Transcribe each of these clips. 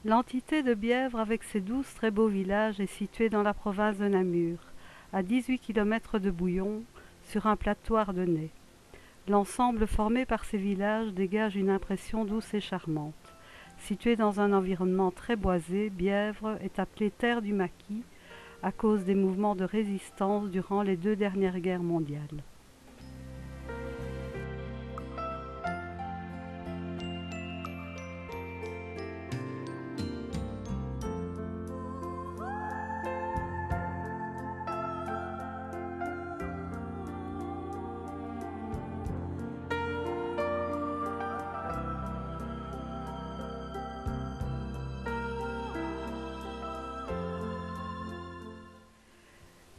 L'entité de Bièvre avec ses 12 très beaux villages est située dans la province de Namur, à 18 km de Bouillon, sur un plateau ardennais. L'ensemble formé par ces villages dégage une impression douce et charmante. Située dans un environnement très boisé, Bièvre est appelée terre du maquis à cause des mouvements de résistance durant les 2 dernières guerres mondiales.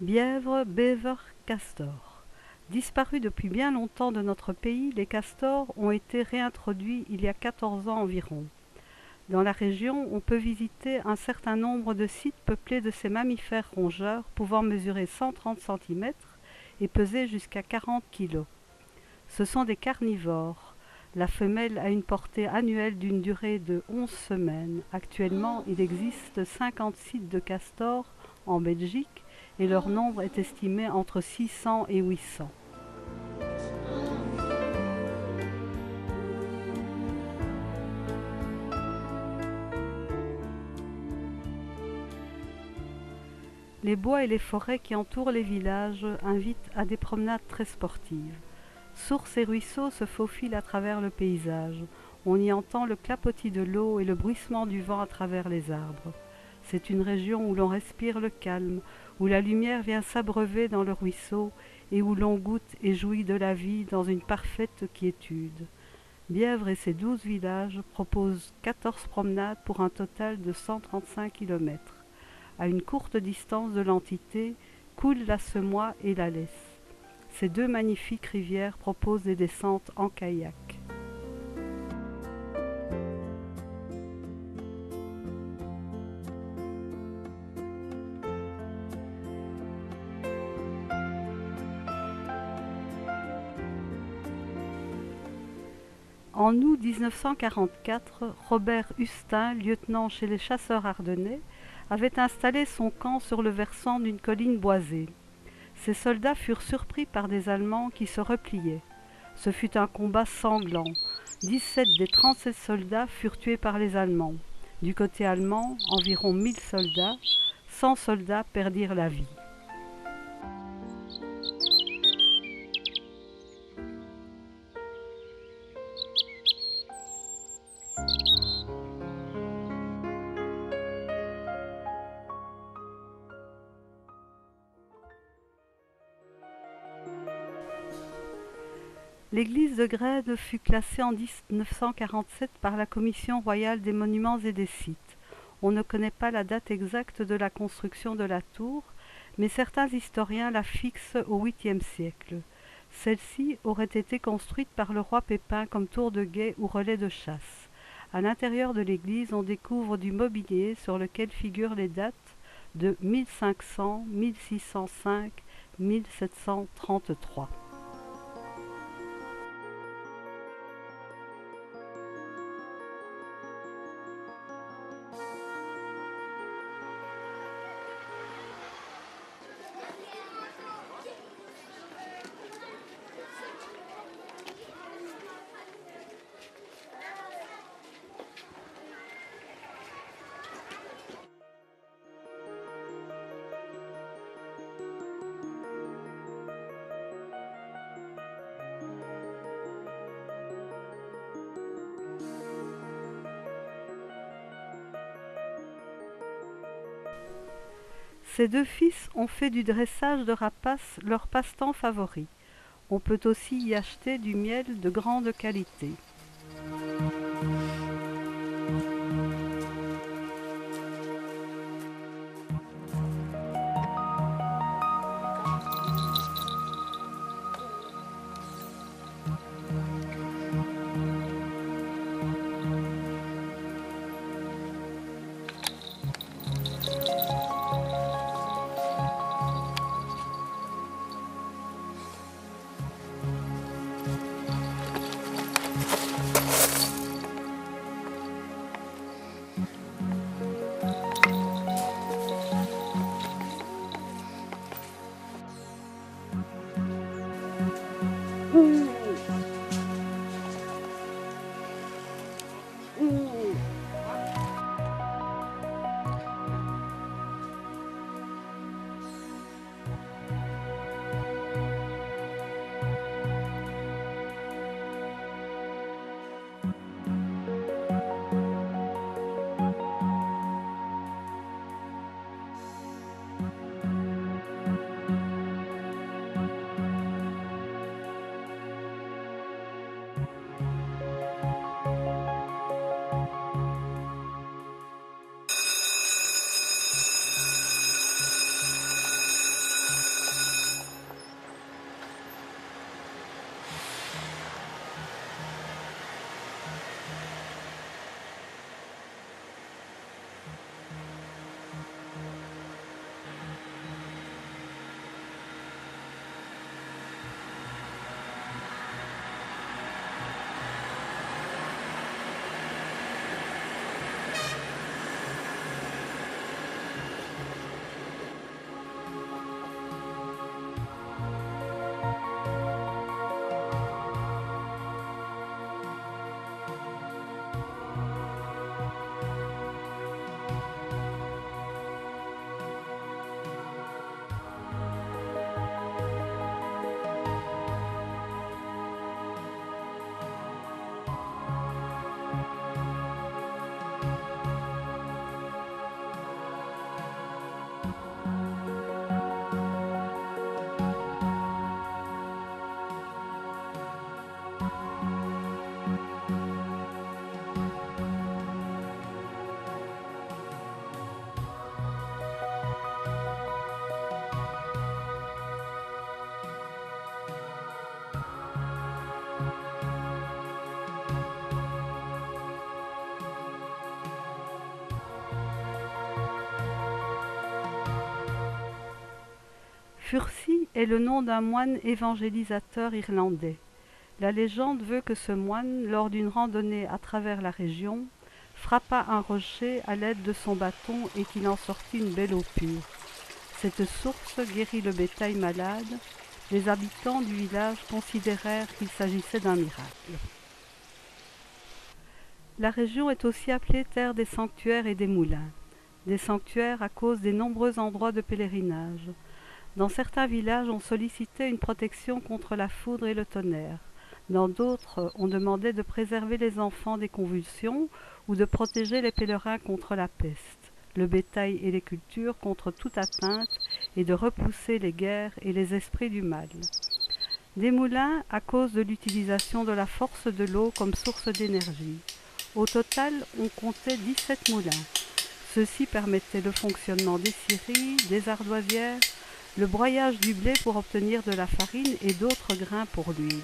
Bièvre, beaver, castor. Disparus depuis bien longtemps de notre pays, les castors ont été réintroduits il y a 14 ans environ. Dans la région, on peut visiter un certain nombre de sites peuplés de ces mammifères rongeurs pouvant mesurer 130 cm et peser jusqu'à 40 kg. Ce sont des carnivores. La femelle a une portée annuelle d'une durée de 11 semaines. Actuellement, il existe 50 sites de castors en Belgique et leur nombre est estimé entre 600 et 800. Les bois et les forêts qui entourent les villages invitent à des promenades très sportives. Sources et ruisseaux se faufilent à travers le paysage. On y entend le clapotis de l'eau et le bruissement du vent à travers les arbres. C'est une région où l'on respire le calme, où la lumière vient s'abreuver dans le ruisseau et où l'on goûte et jouit de la vie dans une parfaite quiétude. Bièvre et ses 12 villages proposent 14 promenades pour un total de 135 km. À une courte distance de l'entité coulent la Semois et la Lesse. Ces 2 magnifiques rivières proposent des descentes en kayak. En août 1944, Robert Hustin, lieutenant chez les chasseurs ardennais, avait installé son camp sur le versant d'une colline boisée. Ses soldats furent surpris par des Allemands qui se repliaient. Ce fut un combat sanglant. 17 des 37 soldats furent tués par les Allemands. Du côté allemand, environ 1000 soldats, 100 soldats perdirent la vie. L'église de Grède fut classée en 1947 par la Commission royale des monuments et des sites. On ne connaît pas la date exacte de la construction de la tour, mais certains historiens la fixent au 8e siècle. Celle-ci aurait été construite par le roi Pépin comme tour de guet ou relais de chasse. À l'intérieur de l'église, on découvre du mobilier sur lequel figurent les dates de 1500, 1605, 1733. Ses 2 fils ont fait du dressage de rapaces leur passe-temps favori. On peut aussi y acheter du miel de grande qualité. Furcy est le nom d'un moine évangélisateur irlandais. La légende veut que ce moine, lors d'une randonnée à travers la région, frappa un rocher à l'aide de son bâton et qu'il en sortit une belle eau pure. Cette source guérit le bétail malade. Les habitants du village considérèrent qu'il s'agissait d'un miracle. La région est aussi appelée terre des sanctuaires et des moulins. Des sanctuaires à cause des nombreux endroits de pèlerinage. Dans certains villages, on sollicitait une protection contre la foudre et le tonnerre. Dans d'autres, on demandait de préserver les enfants des convulsions ou de protéger les pèlerins contre la peste, le bétail et les cultures contre toute atteinte et de repousser les guerres et les esprits du mal. Des moulins à cause de l'utilisation de la force de l'eau comme source d'énergie. Au total, on comptait 17 moulins. Ceux-ci permettaient le fonctionnement des scieries, des ardoisières, le broyage du blé pour obtenir de la farine et d'autres grains pour l'huile.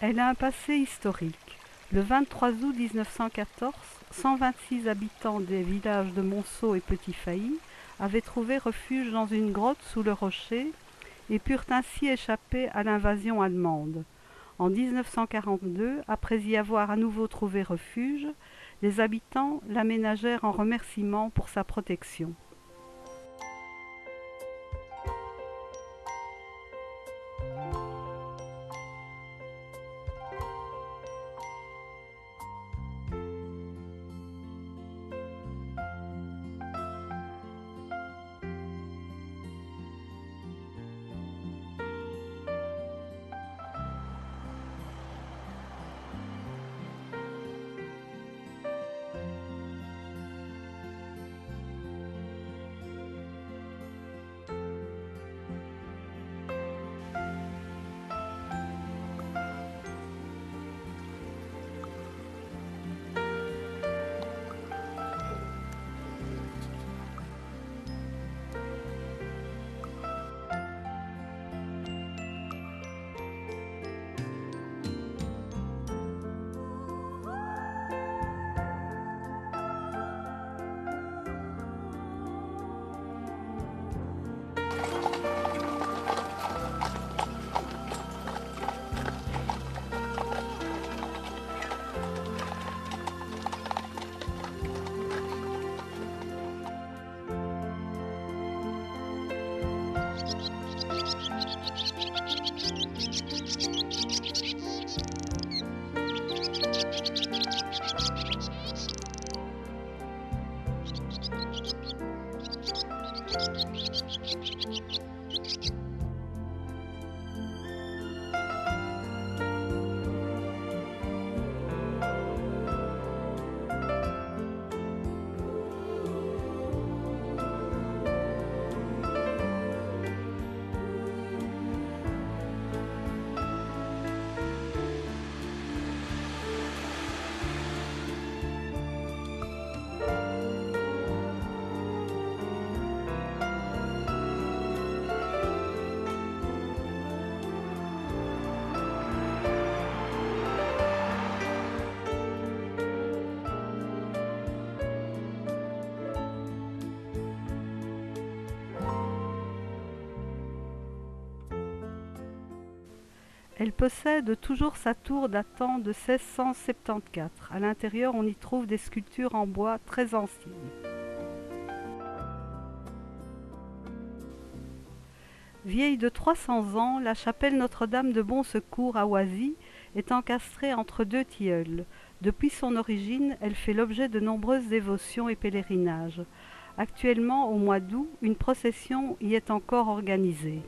Elle a un passé historique. Le 23 août 1914, 126 habitants des villages de Monceau et Petit-Failly avaient trouvé refuge dans une grotte sous le rocher et purent ainsi échapper à l'invasion allemande. En 1942, après y avoir à nouveau trouvé refuge, les habitants l'aménagèrent en remerciement pour sa protection. Elle possède toujours sa tour datant de 1674. À l'intérieur, on y trouve des sculptures en bois très anciennes. Vieille de 300 ans, la chapelle Notre-Dame de Bon Secours à Oisy est encastrée entre deux tilleuls. Depuis son origine, elle fait l'objet de nombreuses dévotions et pèlerinages. Actuellement, au mois d'août, une procession y est encore organisée.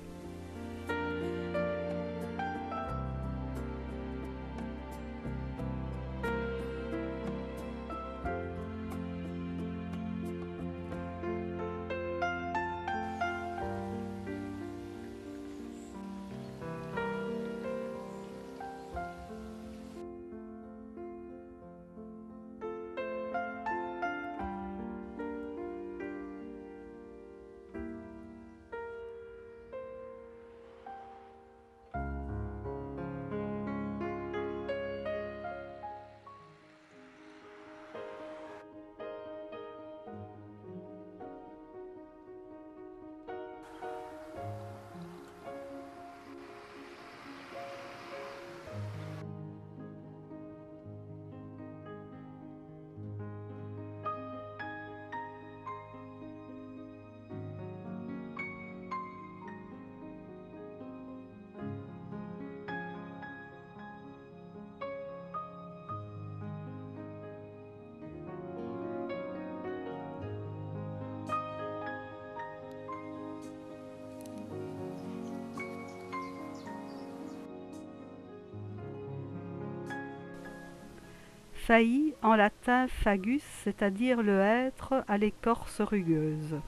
Failli, en latin fagus, c'est-à-dire le hêtre à l'écorce rugueuse.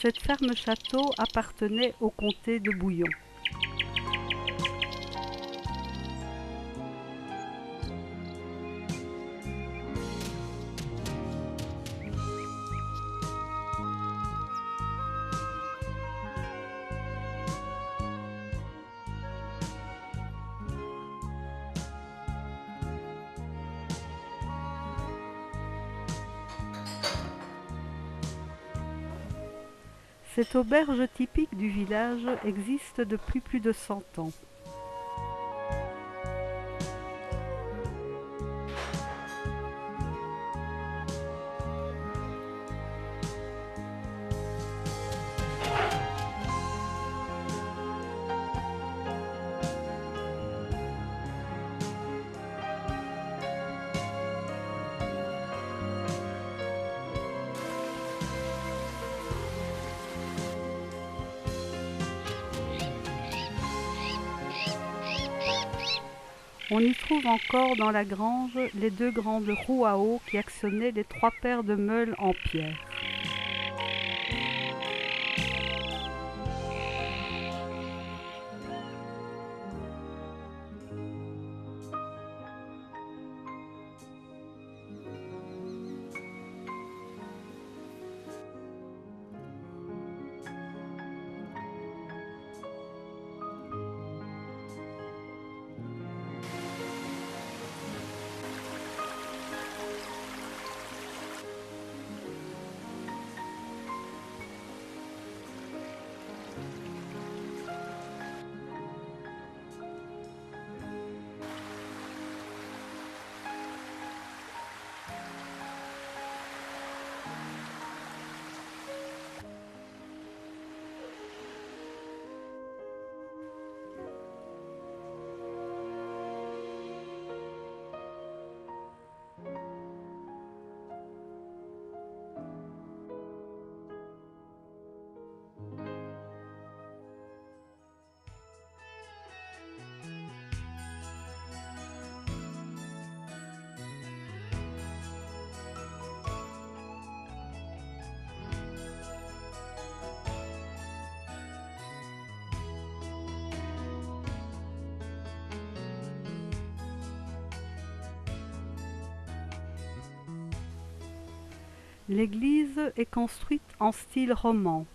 Cette ferme-château appartenait au comté de Bouillon. Cette auberge typique du village existe depuis plus de 100 ans. On y trouve encore dans la grange les deux grandes roues à eau qui actionnaient les 3 paires de meules en pierre. L'église est construite en style roman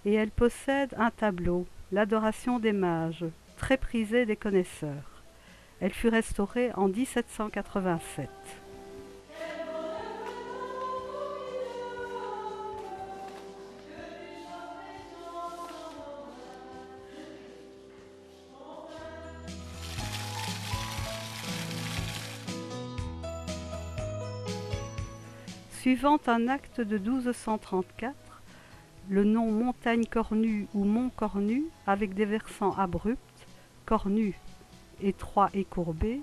et elle possède un tableau, l'Adoration des Mages, très prisé des connaisseurs. Elle fut restaurée en 1787. Suivant un acte de 1234, le nom montagne cornue ou mont cornu, avec des versants abrupts, cornus, étroits et courbés,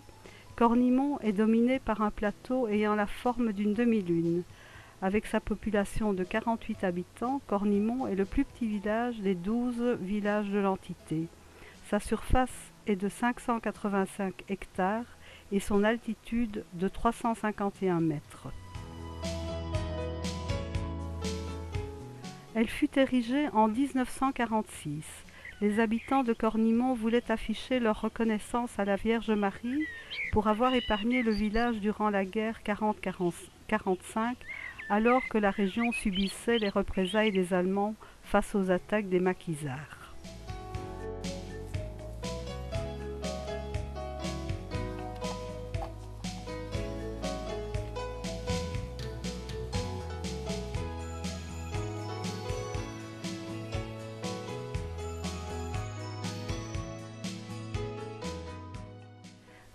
Cornimont est dominé par un plateau ayant la forme d'une demi-lune. Avec sa population de 48 habitants, Cornimont est le plus petit village des 12 villages de l'entité. Sa surface est de 585 hectares et son altitude de 351 mètres. Elle fut érigée en 1946. Les habitants de Cornimont voulaient afficher leur reconnaissance à la Vierge Marie pour avoir épargné le village durant la guerre 40-45, alors que la région subissait les représailles des Allemands face aux attaques des maquisards.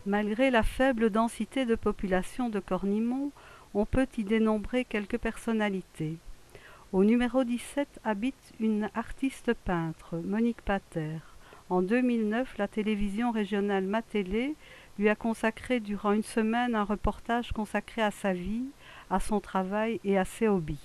Malgré la faible densité de population de Cornimont, on peut y dénombrer quelques personnalités. Au numéro 17 habite une artiste peintre, Monique Pater. En 2009, la télévision régionale Matélé lui a consacré durant une semaine un reportage consacré à sa vie, à son travail et à ses hobbies.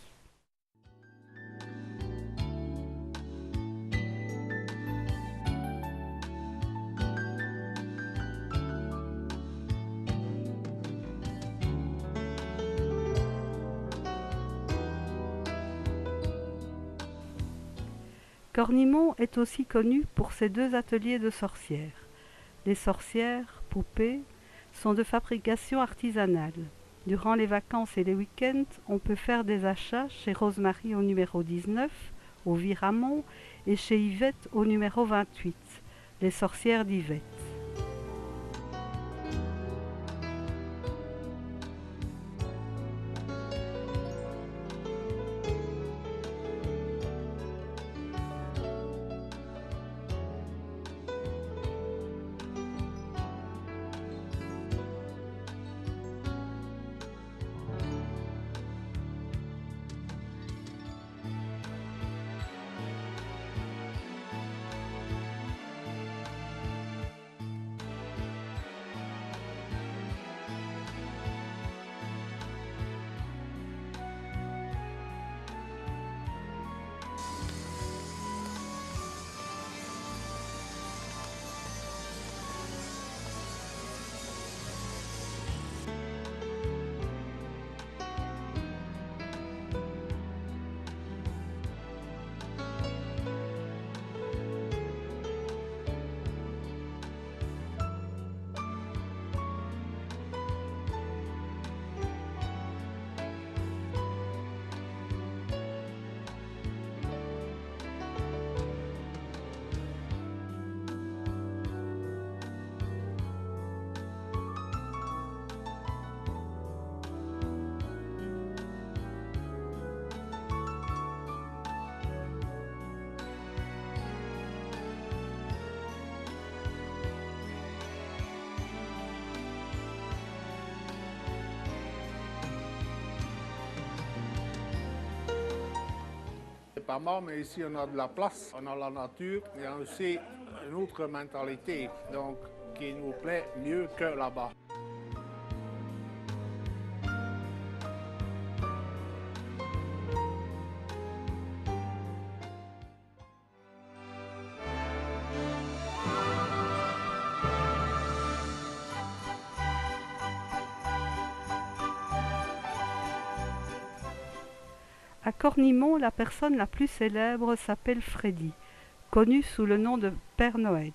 Cornimont est aussi connu pour ses 2 ateliers de sorcières. Les sorcières, poupées, sont de fabrication artisanale. Durant les vacances et les week-ends, on peut faire des achats chez Rosemary au numéro 19, au Viramont, et chez Yvette au numéro 28, les sorcières d'Yvette. C'est pas mal, mais ici on a de la place, on a la nature, il y a aussi une autre mentalité donc, qui nous plaît mieux que là-bas. À Cornimont, la personne la plus célèbre s'appelle Freddy, connu sous le nom de Père Noël.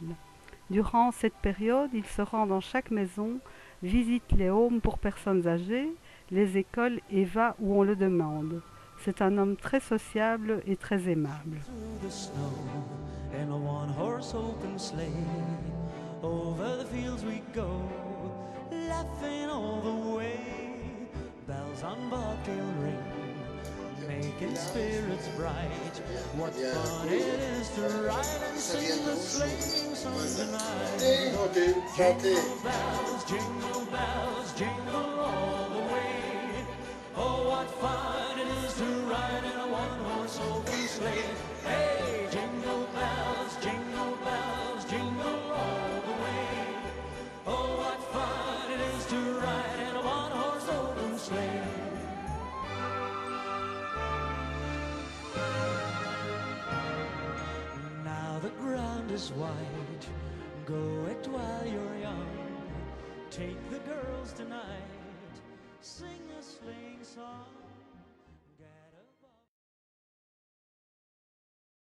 Durant cette période, il se rend dans chaque maison, visite les homes pour personnes âgées, les écoles et va où on le demande. C'est un homme très sociable et très aimable. Through the snow in a one-horse open sleigh. Over the fields we go, laughing all the way. Bells on bobtail ring, making spirits bright. What fun it is to ride and sing the sleighing song tonight. Jingle bells, jingle all the way. Oh, what fun it is to ride in a one-horse open sleigh. Hey, jingle bells, jingle all the way. Oh, what fun it is to ride in a one-horse open sleigh. Now the ground is white, go it while you're young. Take the girls tonight, sing a sleighing song.